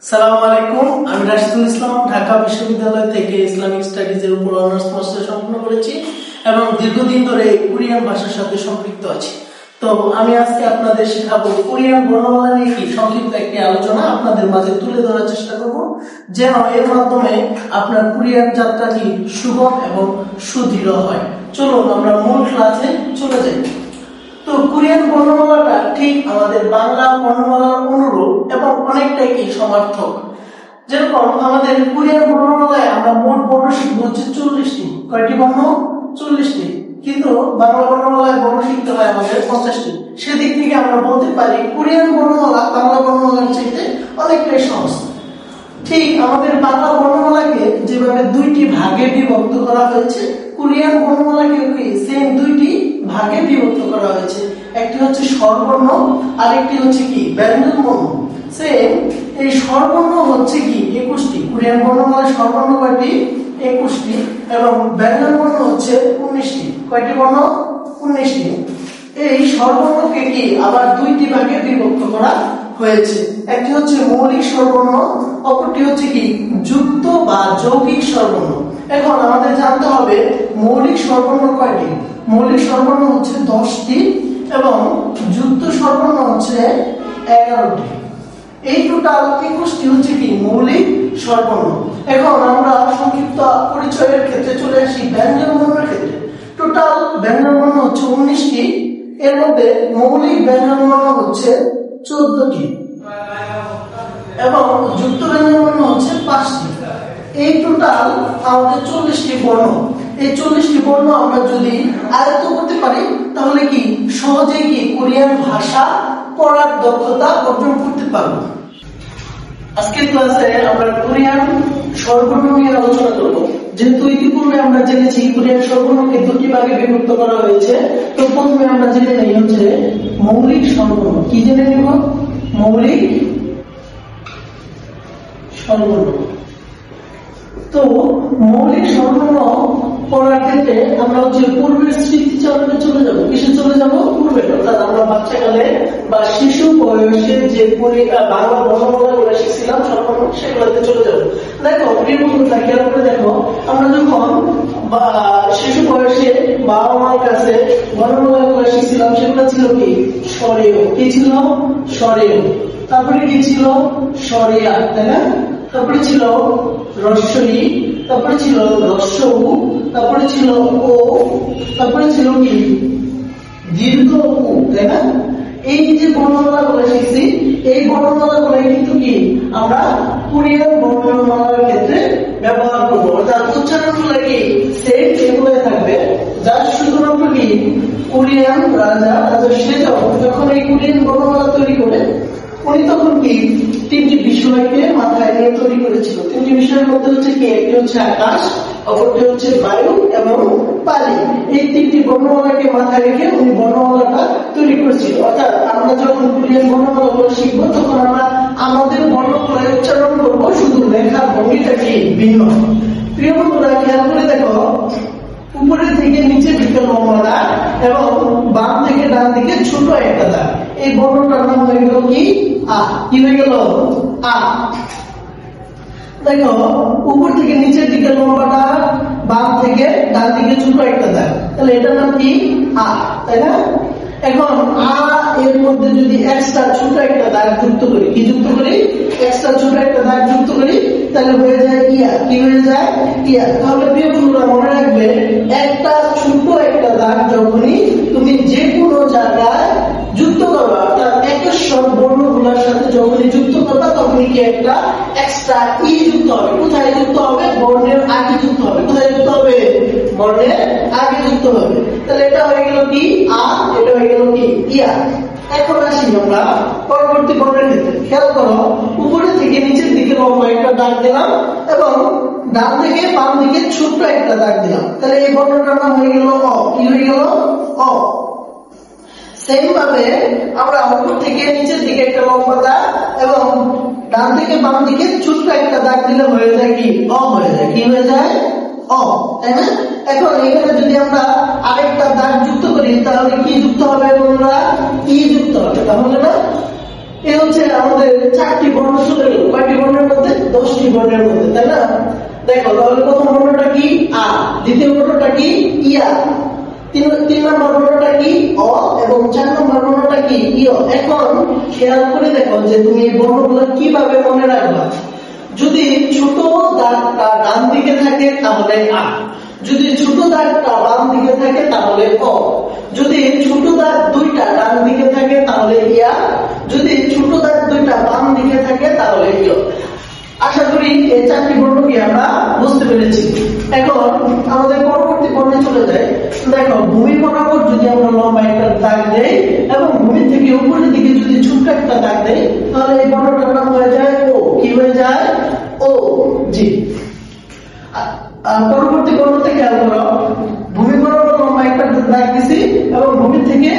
সালামু আলাইকুম, আমি রাশিদুল ইসলাম ঢাকা বিশ্ববিদ্যালয় থেকে ইসলামিক স্টাডিজ এর উপর অনার্স মাস্টার সম্পন্ন করেছি এবং দীর্ঘদিন ধরে কোরিয়ান ভাষার সাথে সম্পৃক্ত আছি। তো আমি আজকে আপনাদের শেখাবো কোরিয়ান বর্ণমালা নিয়ে কি সংক্ষিপ্ত একটি আলোচনা আপনাদের মাঝে তুলে ধরার চেষ্টা করব, যেন এর মাধ্যমে আপনার কোরিয়ান যাত্রাটি সুগম এবং সুদৃঢ় হয়। চলুন আমরা মূল ক্লাসে চলে যাই। তো কোরিয়ান বর্ণমালাটা ঠিক আমাদের বাংলা বর্ণমালার অনুরূপ এবং অনেকটাই কি সমার্থক। যেরকম আমাদের কোরিয়ান বর্ণমালায় আমরা মোট বর্ণ শিখব হচ্ছে 40টি। কয়টি বর্ণ? 40টি। কিন্তু বাংলা বর্ণমালায় বর্ণ শিখতে হয় আমাদের 50টি। সেদিক থেকে আমরা বলতে পারি কোরিয়ান বর্ণমালা বাংলা বর্ণমালার চাইতে অনেকটাই সহজ। ঠিক আমাদের বাংলা বর্ণমালাকে যেভাবে দুইটি ভাগে বিভক্ত করা হয়েছে, কোরিয়ান বর্ণমালাকে সেম দুইটি ভাগে বিভক্ত করা হয়েছে। একটি হচ্ছে স্বরবর্ণ আর একটি হচ্ছে কি ব্যঞ্জন বর্ণ। সেম এই স্বরবর্ণ হচ্ছে কি 21টি। কোরিয়ান বর্ণমালায় স্বরবর্ণ কয়টি? 21টি এবং ব্যঞ্জন বর্ণ হচ্ছে 19টি। কয়টি বর্ণ? 19টি। এই স্বরবর্ণকে কি আবার দুইটি ভাগে বিভক্ত করা হয়েছে। একটি হচ্ছে মৌলিক স্বরবর্ণ, অপরটি হচ্ছে কি যুক্ত বা যৌগিক স্বরবর্ণ। এখন আমাদের জানতে হবে মৌলিক স্বরবর্ণ কয়টি। মৌলিক স্বরবর্ণ হচ্ছে 10টি এবং যুক্ত স্বরবর্ণ হচ্ছে 11টি। এই টোটাল 21টি হচ্ছে কি মৌলিক স্বরবর্ণ। এখন আমরা সংক্ষিপ্ত পরিচয়ের ক্ষেত্রে চলে আসি ব্যঞ্জন বর্ণের ক্ষেত্রে। টোটাল ব্যঞ্জন বর্ণ হচ্ছে 19টি, এর মধ্যে মৌলিক ব্যঞ্জন বর্ণ হচ্ছে 14টি এবং যুক্ত ব্যঞ্জন বর্ণ হচ্ছে 5টি। এই টোটাল আমাদের 40টি বর্ণ। এই 40টি বর্ণ আমরা যদি আয়ত্ত করতে পারি তাহলে কি সহজেই কি কোরিয়ান ভাষা পড়ার দক্ষতা অর্জন করতে পারব। আজকের ক্লাসে আমরা কোরিয়ান স্বরবর্ণ নিয়ে আলোচনা করব। যেহেতু ইতিপূর্বে আমরা জেনেছি কোরিয়ান স্বরবর্ণকে দুটি ভাগে বিভক্ত করা হয়েছে, তো প্রথমে আমরা জেনে নেই হচ্ছে মৌলিক স্বরবর্ণ। কি জেনে নেব? মৌলিক স্বরবর্ণ। তো মৌলিক স্বরবর্ণ পড়ার ক্ষেত্রে আমরা হচ্ছে পূর্বের স্মৃতিচারণে চলে যাব। কিসে চলে যাব? পূর্বে, অর্থাৎ আমরা বাচ্চাকালে বা শিশু বয়সে যে বাংলা বর্ণমালাগুলো শিখছিলাম স্বরবর্ণ, সেগুলোতে চলে যাব। দেখো প্রিয় বন্ধুরা, খেয়াল করে দেখো, আমরা যখন শিশু বয়সে বাবা মার কাছে বর্ণমালাগুলো শিখছিলাম সেগুলো ছিল কি স্বরেয়। কি ছিল? স্বরেয়। তারপরে কি ছিল? স্বরেয়া, তাই না? তারপরে ছিল রস্বই, তারপরে ছিল রস্বউ, তারপরে ছিল ও, তারপরে ছিল কি দীর্ঘ উ, তাই না? এই যে বর্ণমালা গুলো শিখছি, এই বর্ণমালা গুলো কিন্তু কি আমরা কোরিয়ান বর্ণমালার ক্ষেত্রে ব্যবহার করবো। অর্থাৎ উচ্চারণ গুলো কি সেম এগুলোই থাকবে। যার শুধুমাত্র কি কোরিয়ান রাজা সেজং যখন এই কোরিয়ান বর্ণমালা তৈরি করে, উনি তখন কি তিনটি বিষয়কে মাথায় নিয়ে তৈরি করেছিল। তিনটি বিষয়ের মধ্যে হচ্ছে কি, একটি হচ্ছে আকাশ, অপরটি হচ্ছে বায়ু এবং পানি। এই তিনটি বর্ণমালাকে মাথায় রেখে উনি বর্ণমালাটা তৈরি করেছিল। অর্থাৎ আমরা যখন কোরিয়ান বর্ণমালাগুলো শিখবো তখন আমরা আমাদের বর্ণগুলো উচ্চারণ করবো, শুধু লেখার ভঙ্গিটা কি ভিন্ন। প্রিয় বন্ধুরা, খেয়াল করে দেখো, উপরের থেকে নিচের দিকে লম্বা দাগ এবং বাম থেকে ডান দিকে ছোট একটা দাগ। এই বর্ণটার নাম হয়ে গেল কি আ। কি হয়ে গেল? আ। দেখো উপর থেকে নিচের দিকে লম্বা দাগ, বাম থেকে ডান দিকে ছোট একটা দাগ, তাহলে এটার নাম কি আ, তাই না? এখন আ এর মধ্যে যদি এক্সট্রা ছোট একটা দাগ যুক্ত করি, কি যুক্ত করি? এক্সট্রা ছোট একটা দাগ যুক্ত করি, তাহলে হয়ে যায় ইয়া। কি হয়ে যায়? ইয়া। তাহলে প্রিয় বন্ধুরা মনে রাখবে, একটা ছোট একটা দাগ যখনই তুমি যে কোনো জায়গায় যুক্ত করবা, অর্থাৎ একেশ্বর বর্ণগুলোর সাথে যখনই যুক্ত করবা, তখনই কি একটা এক্সট্রা ই যুক্ত হবে। কোথায় যুক্ত হবে? বর্ণের আগে যুক্ত হবে। কোথায় যুক্ত হবে? বর্ণের আগে যুক্ত হবে। তাহলে এটা হয়ে গেল কি আ, এটা হয়ে গেল কি ইয়া। এখন আসি আমরা পরবর্তী বর্ণের ক্ষেত্রে। খেয়াল করো, উপরে থেকে নিচের দিকে লম্বা একটা দাগ দিলাম এবং ডান থেকে বাম দিকে ছোট্ট একটা দাগ দিলাম, তাহলে এই বর্ণটার নাম হয়ে গেল অ। কি হয়ে গেল? অ। সেম ভাবে আমরা উপর থেকে নিচের দিকে একটা লম্বা দাগ এবং ডান থেকে বাম দিকে ছোট্ট একটা দাগ দিলে হয়ে যায় কি অ হয়ে যায়। কি হয়ে যায়? অ, তাই না? এখন এখানে যদি আমরা আরেকটা দাগ যুক্ত করি তাহলে কি যুক্ত হবে বন্ধুরা? ই যুক্ত হবে। তাহলে না, এই হচ্ছে আমাদের চারটি বর্ণ চলে গেল। কয়টি বর্ণ 10টি বর্ণের মধ্যে, তাই না? দেখো তাহলে প্রথম বর্ণটা কি আ, দ্বিতীয় বর্ণটা কি ইয়া, তিন নম্বর বর্ণটা কি অ এবং 4 নম্বর বর্ণটা কি ইয়। এখন খেয়াল করে দেখো যে তুমি এই বর্ণগুলো কিভাবে মনে রাখবা। যদি ছোট দাগটা ডান দিকে থাকে তাহলে আ, যদি ছোট দাগটা বাম দিকে থাকে তাহলে অ, যদি ছোট দাগ দুইটা ডান দিকে থাকে তাহলে ইয়া, যদি ছোট দাগ দুইটা বাম দিকে থাকে তাহলে ইয়। আশা করি এই 4টি বর্ণকে আমরা বুঝতে পেরেছি। এখন আমাদের পরবর্তী বর্ণে চলে যাই। দেখো ভূমি বরাবর যদি আমরা লম্বা একটা দাগ দেই এবং ভূমি থেকে উপরের দিকে যদি ছোট্ট একটা দাগ দেই তাহলে এই বর্ণটার নাম হয়ে যায় ও। কি হয়ে যায়? ও। জি। পরবর্তী বর্ণতে খেয়াল করো, ভূমি বরাবর লম্বা একটা দাগ দিছি এবং ভূমি থেকে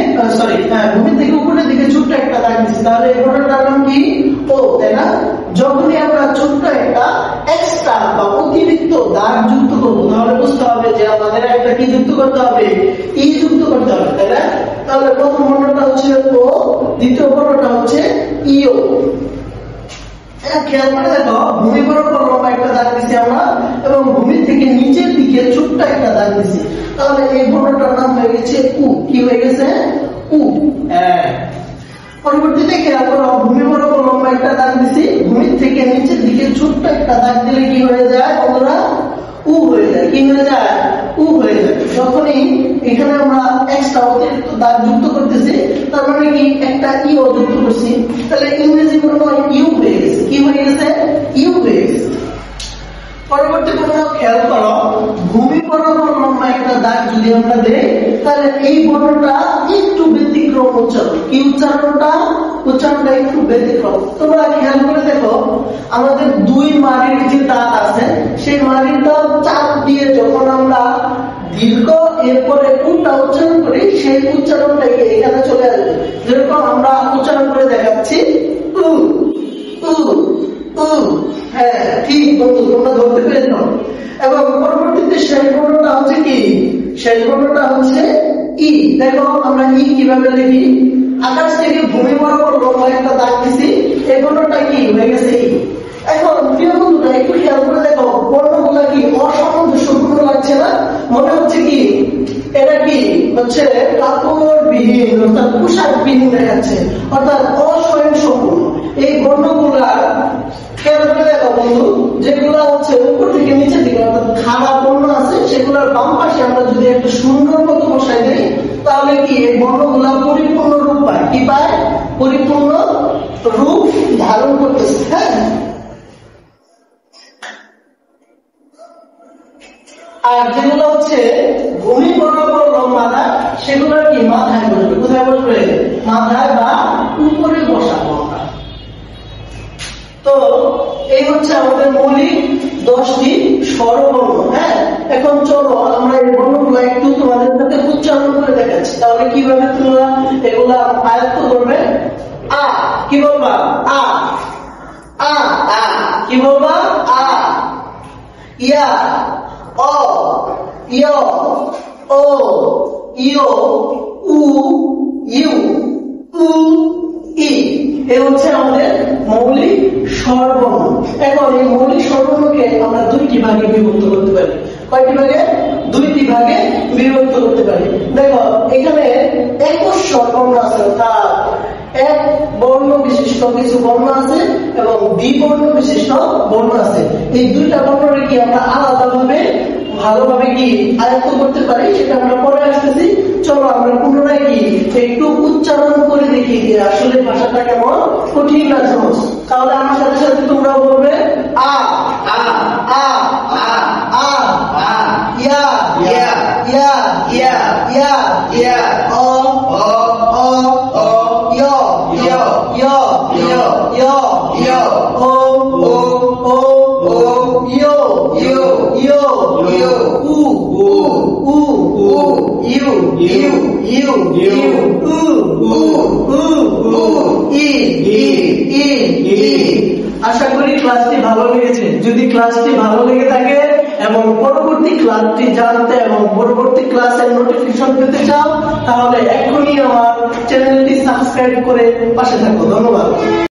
উপরের দিকে ছোট্ট একটা দাগ দিছি, তাহলে এই বর্ণটার নাম কি? ও, তাই না? যখনই আমরা ছোট্ট একটা এক্সট্রা বা অতিরিক্ত দাগ যুক্ত করবো তাহলে বুঝতে হবে যে আমাদের একটা কি যুক্ত করতে হবে? ই যুক্ত করতে হবে, তাই না? তাহলে প্রথম বর্ণটা হচ্ছে ও, দ্বিতীয় বর্ণটা হচ্ছে ইও। খেয়াল করে দেখো ভূমি বরাবর লম্বা একটা দাগ দিছি আমরা এবং ভূমি থেকে নিচের দিকে ছোট্ট একটা দাগ দিছি, তাহলে এই বর্ণটার নাম হয়ে গেছে উ। কি হয়ে গেছে? উ। পরবর্তীতে খেয়াল করো, ভূমি বরাবর লম্বা একটা দাগ দিছি, ভূমি থেকে নিচের দিকে ছোট্ট একটা দাগ দিলে কি হয়ে যায় বন্ধুরা? উ হয়ে যায়। কি হয়ে যায়? উ হয়ে যায়। যখনই এখানে আমরা এক্সট্রা অতিরিক্ত দাগ যুক্ত করতেছি তার মানে কি একটা ইও যুক্ত করছি, তাহলে ইংরেজি বর্ণ ইউ হয়ে গেছে। কি হয়ে গেছে? ইউ হয়ে গেছে। পরবর্তী বর্ণ খেয়াল করো, ভূমি বরাবর লম্বা একটা দাগ যদি আমরা দেই তাহলে এই বর্ণটা একটু ব্যতিক্রম উচ্চারণ। কি উচ্চারণটা একটু ব্যতিক্রম। তোমরা খেয়াল করে দেখো আমাদের দুই মারির যে দাঁত আছে সেই মারির দাঁত চাপ দিয়ে যখন আমরা দীর্ঘ এরপরে উটা উচ্চারণ করি সেই উচ্চারণটাকে এখানে চলে আসবে। যেরকম আমরা উচ্চারণ করে দেখাচ্ছি উ উ উ। হ্যাঁ ঠিক বন্ধু, তোমরা ধরতে পেরেছ। এবং পরবর্তীতে শেষ বর্ণটা হচ্ছে কি? শেষ বর্ণটা হচ্ছে ই। দেখো আমরা ই কিভাবে লিখি? আকাশ থেকে ভূমি বরাবর লম্বা একটা দাগ দিছি, এই বর্ণটা কি হয়ে গেছে ই। এখন প্রিয় বন্ধুরা একটু খেয়াল করে দেখো বর্ণগুলা কি অসামঞ্জস্যপূর্ণ লাগছে না? মনে হচ্ছে কি এটা কি হচ্ছে কাপড়বিহীন অর্থাৎ পোশাকবিহীন দেখাচ্ছে, অর্থাৎ অস্বয়ংসম্পূর্ণ। এই বর্ণগুলা খেয়াল করে দেখো বন্ধু, যেগুলা হচ্ছে উপর থেকে নিচের দিকে অর্থাৎ খারাপ বর্ণ আছে সেগুলোর বাম পাশে আমরা যদি একটা সুন্দর মতো বসাই দিই তাহলে কি এই বর্ণগুলা পরিপূর্ণ রূপ পায়। কি পায়? পরিপূর্ণ রূপ ধারণ করতেছে। হ্যাঁ, আর যেগুলো হচ্ছে ভূমি বরাবর লম্বা দাগ সেগুলো কি মাথায় বসবে। কোথায় বসবে? মাথায় বা উপরে বসাবো। তো এই হচ্ছে আমাদের মৌলিক 10টি স্বরবর্ণ। হ্যাঁ, এখন চলো আমরা এই বর্ণগুলো একটু তোমাদের সাথে উচ্চারণ করে দেখাচ্ছি, তাহলে কিভাবে তোমরা এগুলা আয়ত্ত করবে। আ, কি বলবা? আ আ আ। কি বলবা? আ। ইয়া, অ, ইয়, ও, ইয়, উ, ইউ, উ, ই। এই হচ্ছে আমাদের মৌলিক স্বরবর্ণ। এখন এই মৌলিক স্বরবর্ণকে আমরা দুইটি ভাগে বিভক্ত করতে পারি। কয়টি ভাগে? দুইটি ভাগে বিভক্ত করতে পারি। দেখো এখানে একক স্বরবর্ণ আছে, অর্থাৎ এক বর্ণ বিশিষ্ট কিছু বর্ণ আছে এবং দ্বিবর্ণ বিশিষ্ট বর্ণ আছে। এই দুইটা বর্ণকে কি আমরা আলাদাভাবে ভালোভাবে কি আয়ত্ত করতে পারি সেটা আমরা পরে আসতেছি। চলো আমরা পুনরায় কি একটু উচ্চারণ করে দেখি যে আসলে ভাষাটা কেমন কঠিন না সহজ। তাহলে আমার সাথে সাথে তোমরা বলবে আ আ আ আ আ আ, ইয়া ইয়া ইয়া ইয়া ইয়া ইয়া, অ অ অ অ, ইয় ইয় ইয় ইয় ইয় ইয়, ও ও ও ও, ইয় ইয় ইয় ইয়, উ উ উ উ, ইউ ইউ ইউ ইউ, উ উ উ উ, ই ই ই ই। আশা করি ক্লাসটি ভালো লেগেছে। যদি ক্লাসটি ভালো লেগে থাকে এবং পরবর্তী ক্লাসটি জানতে এবং পরবর্তী ক্লাসের নোটিফিকেশন পেতে চাও তাহলে এখনই আমার চ্যানেলটি সাবস্ক্রাইব করে পাশে থাকো। ধন্যবাদ।